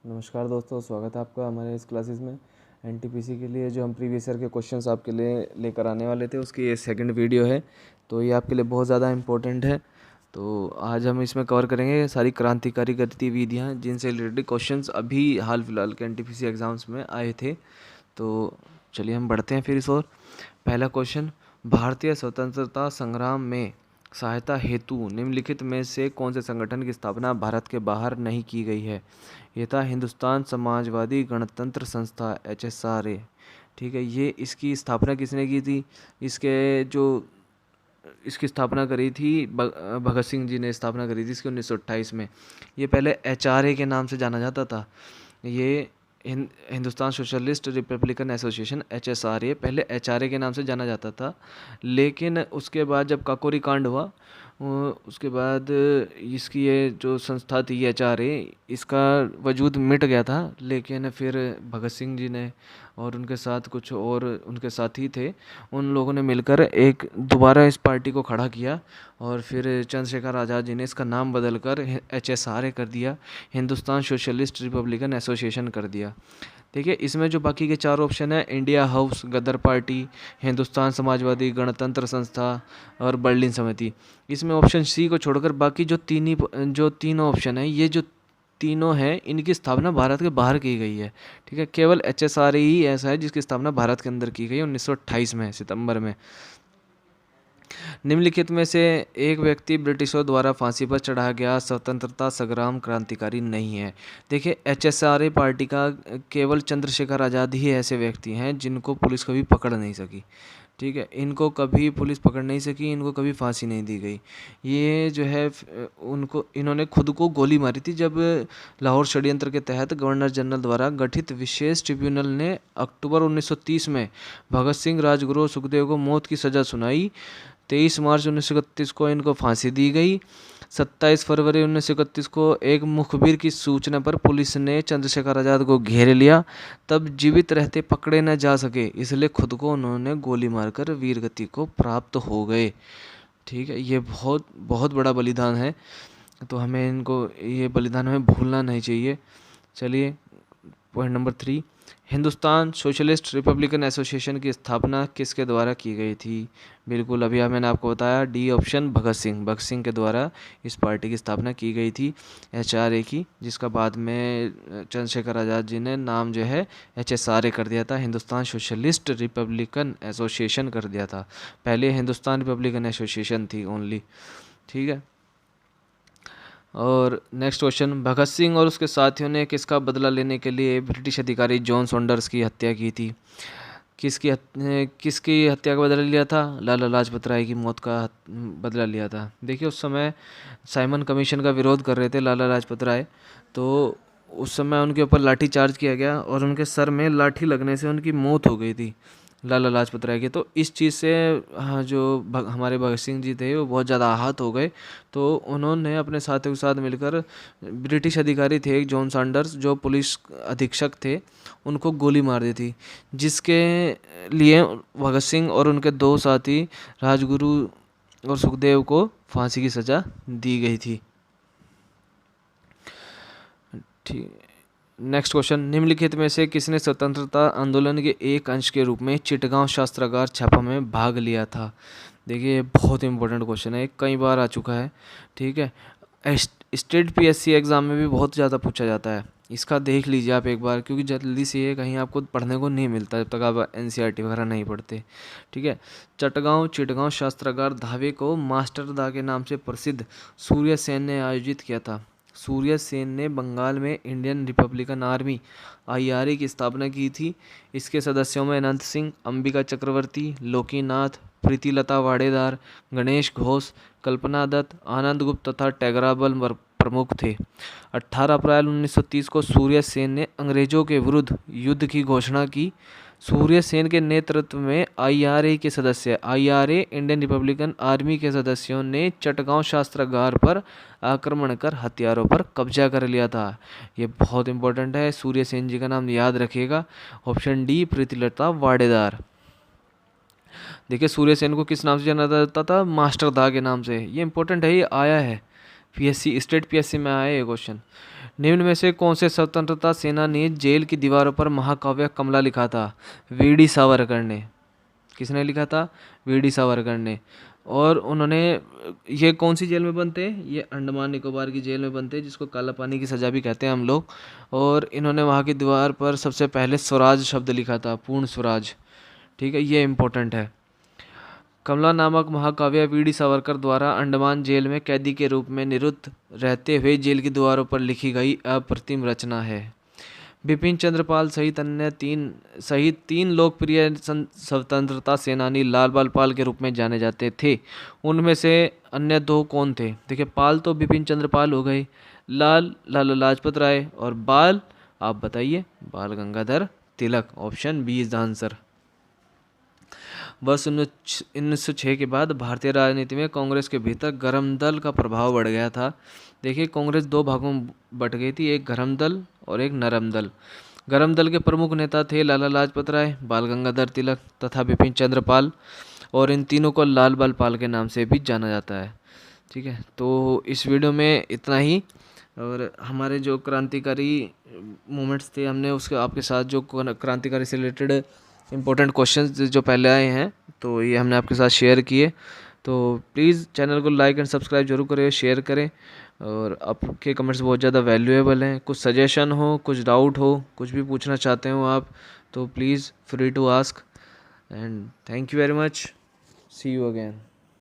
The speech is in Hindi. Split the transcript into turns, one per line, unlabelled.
नमस्कार दोस्तों, स्वागत है आपका हमारे इस क्लासेस में। एनटीपीसी के लिए जो हम प्रीवियस ईयर के क्वेश्चंस आपके लिए लेकर आने वाले थे, उसकी ये सेकंड वीडियो है। तो ये आपके लिए बहुत ज़्यादा इम्पोर्टेंट है। तो आज हम इसमें कवर करेंगे सारी क्रांतिकारी गतिविधियाँ जिनसे रिलेटेड क्वेश्चंस अभी हाल फिलहाल के एनटीपीसी एग्ज़ाम्स में आए थे। तो चलिए हम बढ़ते हैं फिर इस ओर। पहला क्वेश्चन, भारतीय स्वतंत्रता संग्राम में सहायता हेतु निम्नलिखित में से कौन से संगठन की स्थापना भारत के बाहर नहीं की गई है? ये था हिंदुस्तान समाजवादी गणतंत्र संस्था HSRA। ठीक है, ये इसकी स्थापना किसने की थी? इसकी स्थापना करी थी भगत सिंह जी ने स्थापना करी थी इसकी 1928 में। ये पहले HRA के नाम से जाना जाता था। ये Hindustan socialist Republican association HSRA पहले HRA के नाम से जाना जाता था। लेकिन उसके बाद जब काकोरी कांड हुआ, उसके बाद इसकी ये जो संस्था थी HRA, इसका वजूद मिट गया था। लेकिन फिर भगत सिंह जी ने और उनके साथ कुछ और उनके साथी थे, उन लोगों ने मिलकर एक दोबारा इस पार्टी को खड़ा किया और फिर चंद्रशेखर आज़ाद जी ने इसका नाम बदलकर HSRA कर दिया, हिंदुस्तान सोशलिस्ट रिपब्लिकन एसोसिएशन कर दिया। देखिए, इसमें जो बाकी के चार ऑप्शन है, इंडिया हाउस, गदर पार्टी, हिंदुस्तान समाजवादी गणतंत्र संस्था और बर्लिन समिति, इसमें ऑप्शन सी को छोड़कर बाकी जो तीनों ऑप्शन है, ये जो तीनों हैं, इनकी स्थापना भारत के बाहर की गई है। ठीक है, केवल HSRA ही ऐसा है जिसकी स्थापना भारत के अंदर की गई है 1928 में, सितंबर में। निम्नलिखित में से एक व्यक्ति ब्रिटिशों द्वारा फांसी पर चढ़ाया गया स्वतंत्रता संग्राम क्रांतिकारी नहीं है। देखिए, HSRA पार्टी का केवल चंद्रशेखर आज़ाद ही ऐसे व्यक्ति हैं जिनको पुलिस कभी पकड़ नहीं सकी। ठीक है, इनको कभी पुलिस पकड़ नहीं सकी, इनको कभी फांसी नहीं दी गई। ये जो है इन्होंने खुद को गोली मारी थी जब लाहौर षड्यंत्र के तहत गवर्नर जनरल द्वारा गठित विशेष ट्रिब्यूनल ने अक्टूबर 1930 में भगत सिंह, राजगुरु और सुखदेव को मौत की सज़ा सुनाई। 23 मार्च 1931 को इनको फांसी दी गई। 27 फरवरी 1931 को एक मुखबिर की सूचना पर पुलिस ने चंद्रशेखर आज़ाद को घेर लिया। तब जीवित रहते पकड़े न जा सके, इसलिए खुद को उन्होंने गोली मारकर वीरगति को प्राप्त हो गए। ठीक है, ये बहुत बहुत बड़ा बलिदान है, तो हमें ये बलिदान हमें भूलना नहीं चाहिए। चलिए, point number 3, Hindustan socialist Republican association की स्थापना किसके द्वारा की गई थी? बिल्कुल, अभी मैंने आपको बताया, डी ऑप्शन, भगत सिंह के द्वारा इस पार्टी की स्थापना की गई थी, HRA की, जिसका बाद में चंद्रशेखर आज़ाद जी ने नाम जो है HSRA कर दिया था, हिंदुस्तान सोशलिस्ट रिपब्लिकन एसोसिएशन कर दिया था। पहले हिंदुस्तान रिपब्लिकन एसोसिएशन थी ओनली। ठीक है, और नेक्स्ट क्वेश्चन, भगत सिंह और उसके साथियों ने किसका बदला लेने के लिए ब्रिटिश अधिकारी जॉन सॉन्डर्स की हत्या की थी? किसकी हत्या का बदला लिया था? लाला लाजपत राय की मौत का बदला लिया था। देखिए, उस समय साइमन कमीशन का विरोध कर रहे थे लाला लाजपत राय, तो उस समय उनके ऊपर लाठी चार्ज किया गया और उनके सर में लाठी लगने से उनकी मौत हो गई थी, लाला लाजपत राय के। तो इस चीज़ से हाँ, हमारे भगत सिंह जी थे वो बहुत ज़्यादा आहत हो गए। तो उन्होंने अपने साथियों के साथ मिलकर, ब्रिटिश अधिकारी थे एक जॉन सॉन्डर्स जो पुलिस अधीक्षक थे, उनको गोली मार दी थी, जिसके लिए भगत सिंह और उनके दो साथी राजगुरु और सुखदेव को फांसी की सज़ा दी गई थी। ठीक, नेक्स्ट क्वेश्चन, निम्नलिखित में से किसने स्वतंत्रता आंदोलन के एक अंश के रूप में चिटगांव शस्त्रागार छापा में भाग लिया था? देखिए, बहुत इंपॉर्टेंट क्वेश्चन है, कई बार आ चुका है। ठीक है, स्टेट PSC एग्ज़ाम में भी बहुत ज़्यादा पूछा जाता है, इसका देख लीजिए आप एक बार, क्योंकि जल्दी से ये कहीं आपको पढ़ने को नहीं मिलता जब तक आप NCERT वगैरह नहीं पढ़ते। ठीक है, चिटगांव शस्त्रागार धावे को मास्टर दा के नाम से प्रसिद्ध सूर्य सेन ने आयोजित किया था। सूर्य सेन ने बंगाल में इंडियन रिपब्लिकन आर्मी IRA की स्थापना की थी। इसके सदस्यों में अनंत सिंह, अंबिका चक्रवर्ती, लोकीनाथ, प्रीतिलता वाडेदार, गणेश घोष, कल्पना दत्त, आनंद गुप्त तथा टैगराबल प्रमुख थे। 18 अप्रैल 1930 को सूर्य सेन ने अंग्रेजों के विरुद्ध युद्ध की घोषणा की। सूर्य सेन के नेतृत्व में IRA के सदस्य, IRA इंडियन रिपब्लिकन आर्मी के सदस्यों ने चटगांव शस्त्रागार पर आक्रमण कर हथियारों पर कब्जा कर लिया था। ये बहुत इंपॉर्टेंट है, सूर्य सेन जी का नाम याद रखिएगा। Option D, Pritilata Wadedar. देखिए, सूर्य सेन को किस नाम से जाना जाता था? मास्टर दा के नाम से। ये इंपॉर्टेंट है, ये आया है, पीएससी स्टेट पीएससी में आया ये क्वेश्चन। निम्न में से कौन से स्वतंत्रता सेनानी जेल की दीवारों पर महाकाव्य कमला लिखा था? वीडी सावरकर ने। किसने लिखा था? वीडी सावरकर ने। और उन्होंने, ये कौन सी जेल में बनते हैं? ये अंडमान निकोबार की जेल में बनते हैं, जिसको काला पानी की सज़ा भी कहते हैं हम लोग। और इन्होंने वहाँ की दीवार पर सबसे पहले स्वराज शब्द लिखा था, पूर्ण स्वराज। ठीक है, ये इम्पोर्टेंट है। कमला नामक महाकाव्य वीडी सावरकर द्वारा अंडमान जेल में कैदी के रूप में निरुद्ध रहते हुए जेल की दीवारों पर लिखी गई अप्रतिम रचना है। बिपिन चंद्रपाल सहित तीन लोकप्रिय स्वतंत्रता सेनानी लाल बाल पाल के रूप में जाने जाते थे। उनमें से अन्य दो कौन थे? देखिए, पाल तो बिपिन चंद्रपाल हो गए, लाल लाला लाजपत राय, और बाल, आप बताइए। Bal Gangadhar Tilak. Option B is the answer. वर्ष 1906 के बाद भारतीय राजनीति में कांग्रेस के भीतर गरम दल का प्रभाव बढ़ गया था। देखिए, कांग्रेस दो भागों में बट गई थी, एक गरम दल और एक नरम दल। गरम दल के प्रमुख नेता थे लाला लाजपत राय, बाल गंगाधर तिलक तथा बिपिन चंद्र पाल, और इन तीनों को लाल बाल पाल के नाम से भी जाना जाता है। ठीक है, तो इस वीडियो में इतना ही। और हमारे जो क्रांतिकारी मूवमेंट्स थे, हमने उसके आपके साथ जो क्रांतिकारी से रिलेटेड इंपॉर्टेंट क्वेश्चंस जो पहले आए हैं, तो ये हमने आपके साथ शेयर किए। तो प्लीज़ चैनल को लाइक एंड सब्सक्राइब जरूर करें, शेयर करें। और आपके कमेंट्स बहुत ज़्यादा वैल्यूएबल हैं। कुछ सजेशन हो, कुछ डाउट हो, कुछ भी पूछना चाहते हो आप, तो please free to ask. And thank you very much. See you again.